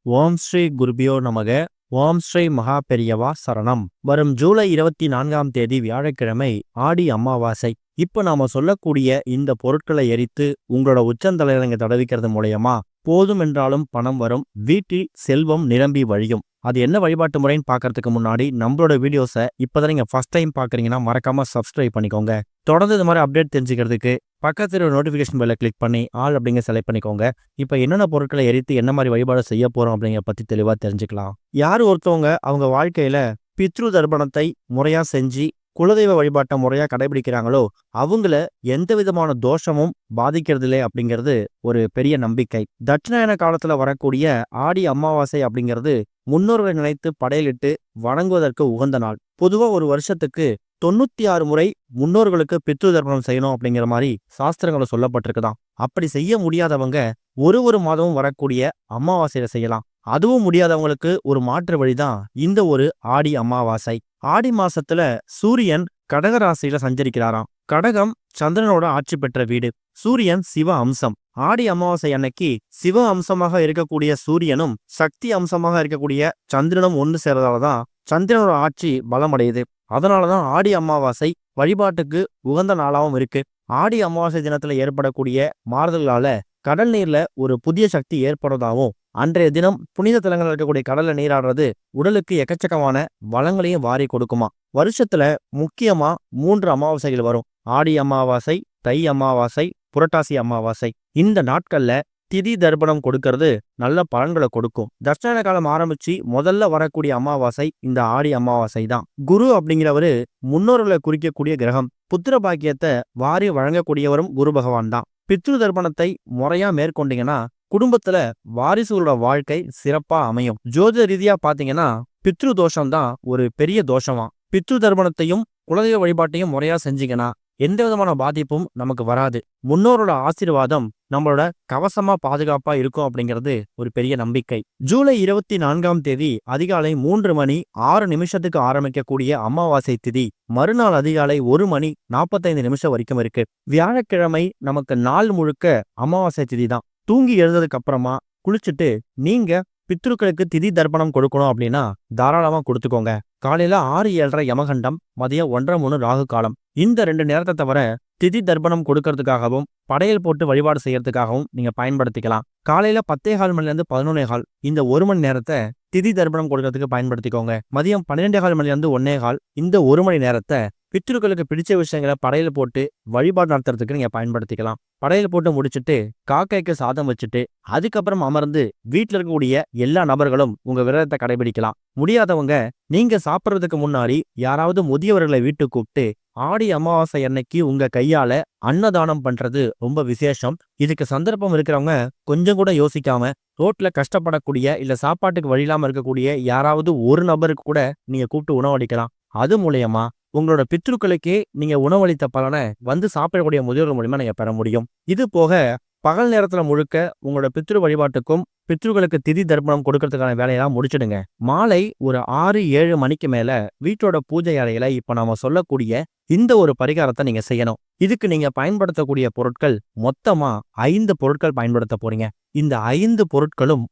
ஓம் ஸ்ரீ குருபியோ நமக. ஓம் ஸ்ரீ மகா பெரியவா சரணம். வரும் ஜூலை 24ஆம் தேதி வியாழக்கிழமை ஆடி அமாவாசை. இப்ப நாம சொல்லக்கூடிய இந்த பொருட்களை எரித்து உங்களோட உச்சந்தலையில நீங்க தடவிக்கிறது மூலயமா போதும் என்றாலும் பணம் வரும், வீட்டில் செல்வம் நிரம்பி வழியும். அது என்ன வழிபாட்டு முறைன்னு பார்க்கறதுக்கு முன்னாடி நம்மளோட வீடியோஸை இப்போதான் நீங்க ஃபர்ஸ்ட் டைம் பார்க்குறீங்கன்னா மறக்காம சப்ஸ்கிரைப் பண்ணிக்கோங்க. தொடர்ந்து இது மாதிரி அப்டேட் தெரிஞ்சுக்கிறதுக்கு பக்கத்தில் ஒரு நோட்டிஃபிகேஷன் பெல்லை கிளிக் பண்ணி ஆல் அப்படிங்க செலக்ட் பண்ணிக்கோங்க. இப்போ என்னென்ன பொருட்களை எரித்து என்ன மாதிரி வழிபாடு செய்ய போறோம் அப்படிங்கிற பத்தி தெளிவாக தெரிஞ்சுக்கலாம். யார் ஒருத்தவங்க அவங்க வாழ்க்கையில பித்ரு தர்ப்பணத்தை முறையா செஞ்சு குலதெய்வ வழிபாட்டை முறையா கடைபிடிக்கிறாங்களோ அவங்கள எந்த விதமான தோஷமும் பாதிக்கிறதில்லை அப்படிங்கிறது ஒரு பெரிய நம்பிக்கை. தட்சிணாயன காலத்துல வரக்கூடிய ஆடி அமாவாசை அப்படிங்கிறது முன்னோர்களை நினைத்து படையலிட்டு வணங்குவதற்கு உகந்த நாள். பொதுவா ஒரு வருஷத்துக்கு 96 முறை முன்னோர்களுக்கு பித்ரு தர்ப்பணம் செய்யணும் அப்படிங்கிற மாதிரி சாஸ்திரங்களை சொல்லப்பட்டிருக்குதான். அப்படி செய்ய முடியாதவங்க ஒரு மாதமும் வரக்கூடிய அமாவாசையில செய்யலாம். அதுவும் முடியாதவங்களுக்கு ஒரு மாற்று வழிதான் இந்த ஒரு ஆடி அமாவாசை. ஆடி மாசத்துல சூரியன் கடக ராசியில சஞ்சரிக்கிறாராம். கடகம் சந்திரனோட ஆட்சி பெற்ற வீடு. சூரியன் சிவ அம்சம். ஆடி அமாவாசை அன்னைக்கு சிவ அம்சமாக இருக்கக்கூடிய சூரியனும் சக்தி அம்சமாக இருக்கக்கூடிய சந்திரனும் ஒன்று சேர்றதாலதான் சந்திரனோட ஆட்சி பலமடையுது. அதனாலதான் ஆடி அமாவாசை வழிபாட்டுக்கு உகந்த நாளாகவும் இருக்கு. ஆடி அமாவாசை தினத்துல ஏற்படக்கூடிய மாறுதல்களால கடல் நீர்ல ஒரு புதிய சக்தி ஏற்படுறதாகவும் அன்றைய தினம் புனித தலங்கள் இருக்கக்கூடிய கடல்ல நீராடுறது உடலுக்கு எக்கச்சக்கமான வளங்களையும் வாரி கொடுக்குமா. வருஷத்துல முக்கியமா 3 அமாவாசைகள் வரும். ஆடி அமாவாசை, தை அமாவாசை, புரட்டாசி அமாவாசை. இந்த நாட்கள்ல திதி தர்ப்பணம் கொடுக்கறது நல்ல பலன்களை கொடுக்கும். தட்சிணாயன காலம் ஆரம்பிச்சு முதல்ல வரக்கூடிய அமாவாசை இந்த ஆடி அமாவாசை தான். குரு அப்படிங்கிறவரு முன்னோர்களை குறிக்கக்கூடிய கிரகம். புத்திர பாக்கியத்தை வாரி வழங்கக்கூடியவரும் குரு பகவான் தான். பித்ரு தர்ப்பணத்தை முறையா மேற்கொண்டீங்கன்னா குடும்பத்துல வாரிசுகளோட வாழ்க்கை சிறப்பா அமையும். ஜோதிட ரீதியா பாத்தீங்கன்னா பித்ரு தோஷம் தான் ஒரு பெரிய தோஷமா. பித்ரு தர்ப்பணத்தையும் குலதெய்வ வழிபாட்டையும் முறையா செஞ்சீங்கன்னா எந்த விதமான பாதிப்பும் நமக்கு வராது. முன்னோரோட ஆசீர்வாதம் நம்மளோட கவசமா பாதுகாப்பா இருக்கும் அப்படிங்கிறது ஒரு பெரிய நம்பிக்கை. ஜூலை 24ஆம் தேதி அதிகாலை 3 மணி 6 நிமிஷத்துக்கு ஆரம்பிக்கக்கூடிய அமாவாசை திதி மறுநாள் அதிகாலை 1 மணி 45 நிமிஷம் வரைக்கும் இருக்கு. வியாழக்கிழமை நமக்கு நாள் முழுக்க அமாவாசை திதி தான். தூங்கி எழுந்ததுக்கு அப்புறமா குளிச்சுட்டு நீங்க பித்ருக்களுக்கு திதி தர்ப்பணம் கொடுக்கணும் அப்படின்னா தாராளமா கொடுத்துக்கோங்க. காலையில 6:07 யமகண்டம், மதியம் 1:03 ராகு காலம். இந்த 2 நேரத்தை தவிர திதி தர்ப்பணம் கொடுக்கறதுக்காகவும் படையல் போட்டு வழிபாடு செய்யறதுக்காகவும் நீங்க பயன்படுத்திக்கலாம். காலையில 10:15 மணிலேருந்து 11:15 இந்த 1 மணி நேரத்தை திதி தர்ப்பணம் கொடுக்கறதுக்கு பயன்படுத்திக்கோங்க. மதியம் 12:15 மணிலேருந்து 1:15 இந்த 1 மணி நேரத்தை பித்ருக்களுக்கு பிடிச்ச விஷயங்களை படையல் போட்டு வழிபாடு நடத்துறதுக்கு நீங்க பயன்படுத்திக்கலாம். படையல் போட்டு முடிச்சுட்டு காக்கைக்கு சாதம் வச்சுட்டு அதுக்கப்புறம் அமர்ந்து வீட்டில் இருக்கக்கூடிய எல்லா நபர்களும் உங்க விரதத்தை கடைபிடிக்கலாம். முடியாதவங்க நீங்க சாப்பிட்றதுக்கு முன்னாடி யாராவது முதியவர்களை வீட்டுக்கு கூப்பிட்டு ஆடி அமாவாசை அன்னைக்கு உங்க கையால அன்னதானம் பண்றது ரொம்ப விசேஷம். இதுக்கு சந்தர்ப்பம் இருக்கிறவங்க கொஞ்சம் கூட யோசிக்காம ரோட்ல கஷ்டப்படக்கூடிய இல்ல சாப்பாட்டுக்கு வழி இல்லாம இருக்கக்கூடிய யாராவது ஒரு நபருக்கு கூட நீங்க கூப்பிட்டு உணவளிக்கலாம். அது மூலயமா உங்களோட பித்ருக்களுக்கே நீங்க உணவளித்த பலனை வந்து சாப்பிடக்கூடிய முதியோர்கள் மூலியமா நீங்க பெற முடியும். இது போக பகல் நேரத்துல முழுக்க உங்களோட பித்ரு வழிபாட்டுக்கும் பித்ருக்களுக்கு திதி தர்ப்பணம் கொடுக்கறதுக்கான வேலையெல்லாம் முடிச்சிடுங்க. மாலை ஒரு 6-7 மணிக்கு மேல வீட்டோட பூஜை அறையில இப்ப நாம சொல்லக்கூடிய இந்த ஒரு பரிகாரத்தை நீங்க செய்யணும். இதுக்கு நீங்க பயன்படுத்தக்கூடிய பொருட்கள் மொத்தமா 5 பொருட்கள் பயன்படுத்த போறீங்க. இந்த 5 பொருட்களும்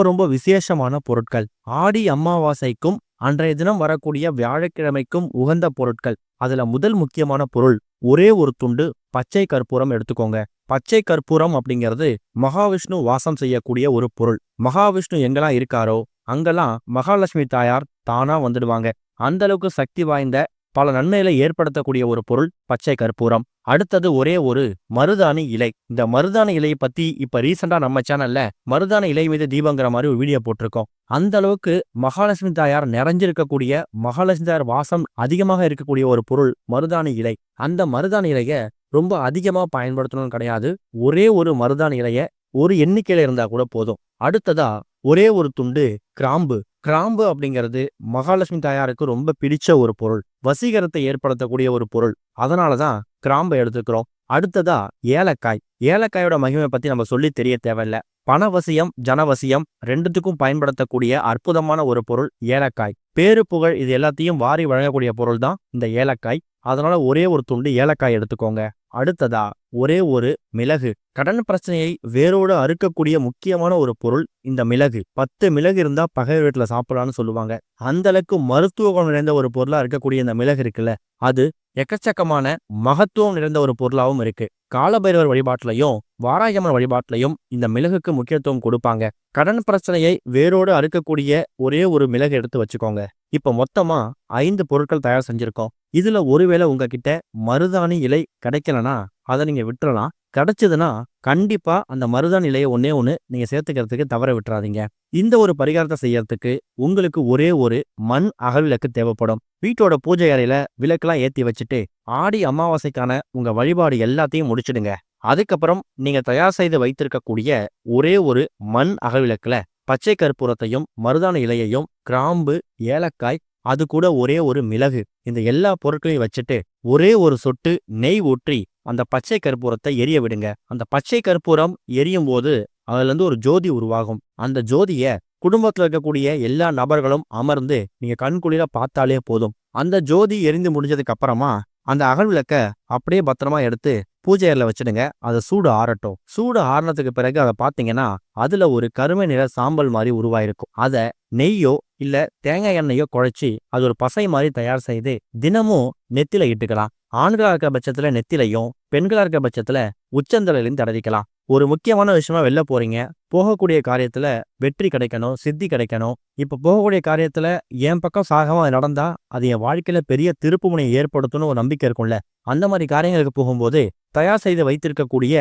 ரொம்ப விசேஷமான பொருட்கள். ஆடி அமாவாசைக்கும் அன்றைய தினம் வரக்கூடிய வியாழக்கிழமைக்கும் உகந்த பொருட்கள். அதுல முதல் முக்கியமான பொருள் ஒரே ஒரு துண்டு பச்சை கற்பூரம் எடுத்துக்கோங்க. பச்சை கற்பூரம் அப்படிங்கிறது மகாவிஷ்ணு வாசம் செய்யக்கூடிய ஒரு பொருள். மகாவிஷ்ணு எங்கெல்லாம் இருக்காரோ அங்கெல்லாம் மகாலட்சுமி தாயார் தானா வந்துடுவாங்க. அந்த அளவுக்கு சக்தி வாய்ந்த பல நன்மைகளை ஏற்படுத்தக்கூடிய ஒரு பொருள் பச்சை கற்பூரம். அடுத்தது ஒரே ஒரு மருதாணி இலை. இந்த மருதாணி இலையை பத்தி இப்ப ரீசெண்டா நம்ம சேனல்ல மருதாணி இலை மீது தீபங்கிற மாதிரி ஒரு வீடியோ போட்டிருக்கோம். அந்த அளவுக்கு மகாலட்சுமி தாயார் நிறைஞ்சிருக்கக்கூடிய மகாலட்சுமி தாயார் வாசம் அதிகமாக இருக்கக்கூடிய ஒரு பொருள் மருதாணி இலை. அந்த மருதாணி இலைய ரொம்ப அதிகமா பயன்படுத்தணும்னு கிடையாது. ஒரே ஒரு மருதாணி இலைய ஒரு எண்ணிக்கையில இருந்தா கூட போதும். அடுத்ததா ஒரே ஒரு துண்டு கிராம்பு. கிராம்பு அப்படிங்கிறது மகாலட்சுமி தாயாருக்கு ரொம்ப பிடிச்ச ஒரு பொருள், வசீகரத்தை ஏற்படுத்தக்கூடிய ஒரு பொருள். அதனாலதான் கிராம்பை எடுத்துக்கிறோம். அடுத்ததா ஏலக்காய். ஏலக்காயோட மகிமை பத்தி நம்ம சொல்லி தெரிய தேவையில்ல. பணவசியம் ஜனவசியம் ரெண்டுத்துக்கும் பயன்படுத்தக்கூடிய அற்புதமான ஒரு பொருள் ஏலக்காய். பேரு புகழ் இது எல்லாத்தையும் வாரி வழங்கக்கூடிய பொருள் தான் இந்த ஏலக்காய். அதனால ஒரே ஒரு துண்டு ஏலக்காய் எடுத்துக்கோங்க. அடுத்ததா ஒரே ஒரு மிளகு. கடன் பிரச்சனையை வேரோடு அறுக்கக்கூடிய முக்கியமான ஒரு பொருள் இந்த மிளகு. 10 மிளகு இருந்தா பகை வீட்டுல சாப்பிடலாம்னு சொல்லுவாங்க. அந்த அளவுக்கு மருத்துவ குணம் நிறைந்த ஒரு பொருளா இருக்கக்கூடிய இந்த மிளகு இருக்குல்ல, அது எக்கச்சக்கமான மகத்துவம் நிறைந்த ஒரு பொருளாவும் இருக்கு. காலபைரவர் வழிபாட்டிலையும் வாராயம்மன் வழிபாட்டிலையும் இந்த மிளகுக்கு முக்கியத்துவம் கொடுப்பாங்க. கடன் பிரச்சனையை வேரோடு அறுக்கக்கூடிய ஒரே ஒரு மிளகு எடுத்து வச்சுக்கோங்க. இப்ப மொத்தமா 5 பொருட்கள் தயார் செஞ்சிருக்கோம். இதுல ஒருவேளை உங்ககிட்ட மருதாணி இலை கிடைக்கலனா அதை நீங்க விட்டுறலாம். கிடைச்சதுன்னா கண்டிப்பா அந்த மருதாணி இலையை ஒன்னே ஒண்ணு நீங்க சேர்த்துக்கிறதுக்கு தவற விட்டுறாதீங்க. இந்த ஒரு பரிகாரத்தை செய்யறதுக்கு உங்களுக்கு ஒரே ஒரு மண் அகல் விளக்கு தேவைப்படும். வீட்டோட பூஜை அறையில விளக்கெல்லாம் ஏத்தி வச்சுட்டு ஆடி அமாவாசைக்கான உங்க வழிபாடு எல்லாத்தையும் முடிச்சிடுங்க. அதுக்கப்புறம் நீங்க தயார் செய்து வைத்திருக்கக்கூடிய ஒரே ஒரு மண் அகல் விளக்குல பச்சை கற்பூரத்தையும் மருதாணி இலையையும் கிராம்பு, ஏலக்காய், அது கூட ஒரே ஒரு மிளகு, இந்த எல்லா பொருட்களையும் வச்சுட்டு ஒரே ஒரு சொட்டு நெய் ஊற்றி அந்த பச்சை கற்பூரத்தை எரிய விடுங்க. அந்த பச்சை கற்பூரம் எரியும் போது அதுல இருந்து ஒரு ஜோதி உருவாகும். அந்த ஜோதிய குடும்பத்துல இருக்கக்கூடிய எல்லா நபர்களும் அமர்ந்து நீங்க கண்குளிர பார்த்தாலே போதும். அந்த ஜோதி எரிந்து முடிஞ்சதுக்கு அப்புறமா அந்த அகல் விளக்க அப்படியே பத்திரமா எடுத்து பூஜை அறையில வச்சிடுங்க. அது சூடு ஆறட்டும். சூடு ஆறுனதுக்கு பிறகு அதை பார்த்தீங்கன்னா அதுல ஒரு கருமை நிற சாம்பல் மாதிரி உருவாயிருக்கும். அதை நெய்யோ இல்ல தேங்காய் எண்ணெயோ குழைச்சி அது ஒரு பசை மாதிரி தயார் செய்து தினமும் நெத்தில இட்டுக்கலாம். ஆண்களா இருக்கிற பட்சத்துல நெத்திலையும், பெண்களா இருக்கிற பட்சத்துல உச்சந்தலையிலையும் தடவிக்கலாம். ஒரு முக்கியமான விஷயமா வெளில போறீங்க, போகக்கூடிய காரியத்துல வெற்றி கிடைக்கணும், சித்தி கிடைக்கணும். இப்ப போகக்கூடிய காரியத்துல என் பக்கம் சாகமா அது நடந்தா அது என் வாழ்க்கையில பெரிய திருப்பு முனையை ஏற்படுத்தணும் ஒரு நம்பிக்கை இருக்கும்ல. அந்த மாதிரி காரியங்களுக்கு போகும்போது தயார் செய்து வைத்திருக்கக்கூடிய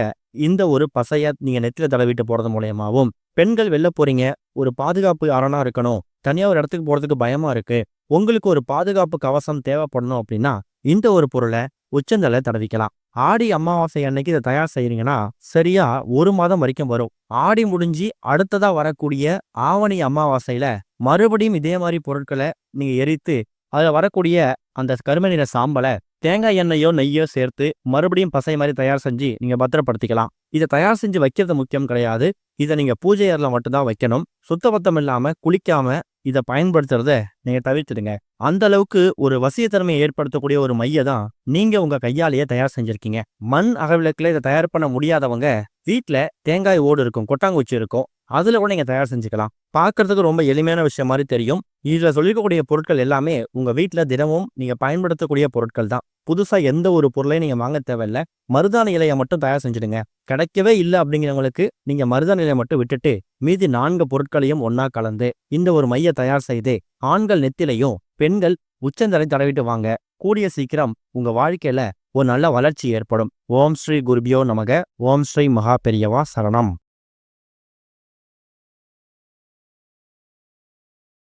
இந்த ஒரு பசைய நீங்க நெத்தில தடவிட்டு போறது மூலயமாவும், பெண்கள் வெளில போறீங்க, ஒரு பாதுகாப்பு அரணா இருக்கணும், தனியா ஒரு இடத்துக்கு போறதுக்கு பயமா இருக்கு, உங்களுக்கு ஒரு பாதுகாப்பு கவசம் தேவைப்படணும் அப்படின்னா இந்த ஒரு பொருளை உச்சந்தலை தடவிக்கலாம். ஆடி அமாவாசை அன்னைக்கு இதை தயார் செய்யறீங்கன்னா சரியா 1 மாதம் வரைக்கும் வரும். ஆடி முடிஞ்சு அடுத்ததா வரக்கூடிய ஆவணி அமாவாசையில மறுபடியும் இதே மாதிரி பொருட்களை நீங்க எரித்து அதுல வரக்கூடிய அந்த கருமை நிற சாம்பலை தேங்காய் எண்ணெயோ நெய்யோ சேர்த்து மறுபடியும் பசை மாதிரி தயார் செஞ்சு நீங்க பத்திரப்படுத்திக்கலாம். இதை தயார் செஞ்சு வைக்கிறது முக்கியம் கிடையாது. இதை நீங்க பூஜை அறையில மட்டும்தான் வைக்கணும். சுத்தபத்தம் இல்லாம குளிக்காம இதை பயன்படுத்துறத நீங்க தவிர்த்துடுங்க. அந்த அளவுக்கு ஒரு வசியத்தன்மையை ஏற்படுத்தக்கூடிய ஒரு மைய தான் நீங்க உங்க கையாலேயே தயார் செஞ்சிருக்கீங்க. மண் அகவிளக்குல இதை தயார் பண்ண முடியாதவங்க வீட்டுல தேங்காய் ஓடு இருக்கும், கொட்டாங்குச்சி இருக்கும், அதுல கூட நீங்க தயார் செஞ்சுக்கலாம். பார்க்கறதுக்கு ரொம்ப எளிமையான விஷயம் மாதிரி தெரியும். இதுல சொல்லிக்கக்கூடிய பொருட்கள் எல்லாமே உங்க வீட்டுல தினமும் நீங்க பயன்படுத்தக்கூடிய பொருட்கள் தான். புதுசா எந்த ஒரு பொருளையும் நீங்க வாங்க தேவையில்ல. மருதாணி இலையை மட்டும் தயார் செஞ்சுடுங்க. கிடைக்கவே இல்லை அப்படிங்கிறவங்களுக்கு நீங்க மருதாணி இலையை மட்டும் விட்டுட்டு மீதி 4 பொருட்களையும் ஒன்னா கலந்து இந்த ஒரு மைய தயார் செய்து ஆண்கள் நெத்திலையும் பெண்கள் உச்சந்தலை தடவிட்டு வாங்க. கூடிய சீக்கிரம் உங்க வாழ்க்கையில ஒரு நல்ல வளர்ச்சி ஏற்படும். ஓம் ஸ்ரீ குருபியோ நமக. ஓம் ஸ்ரீ மகா பெரியவா சரணம்.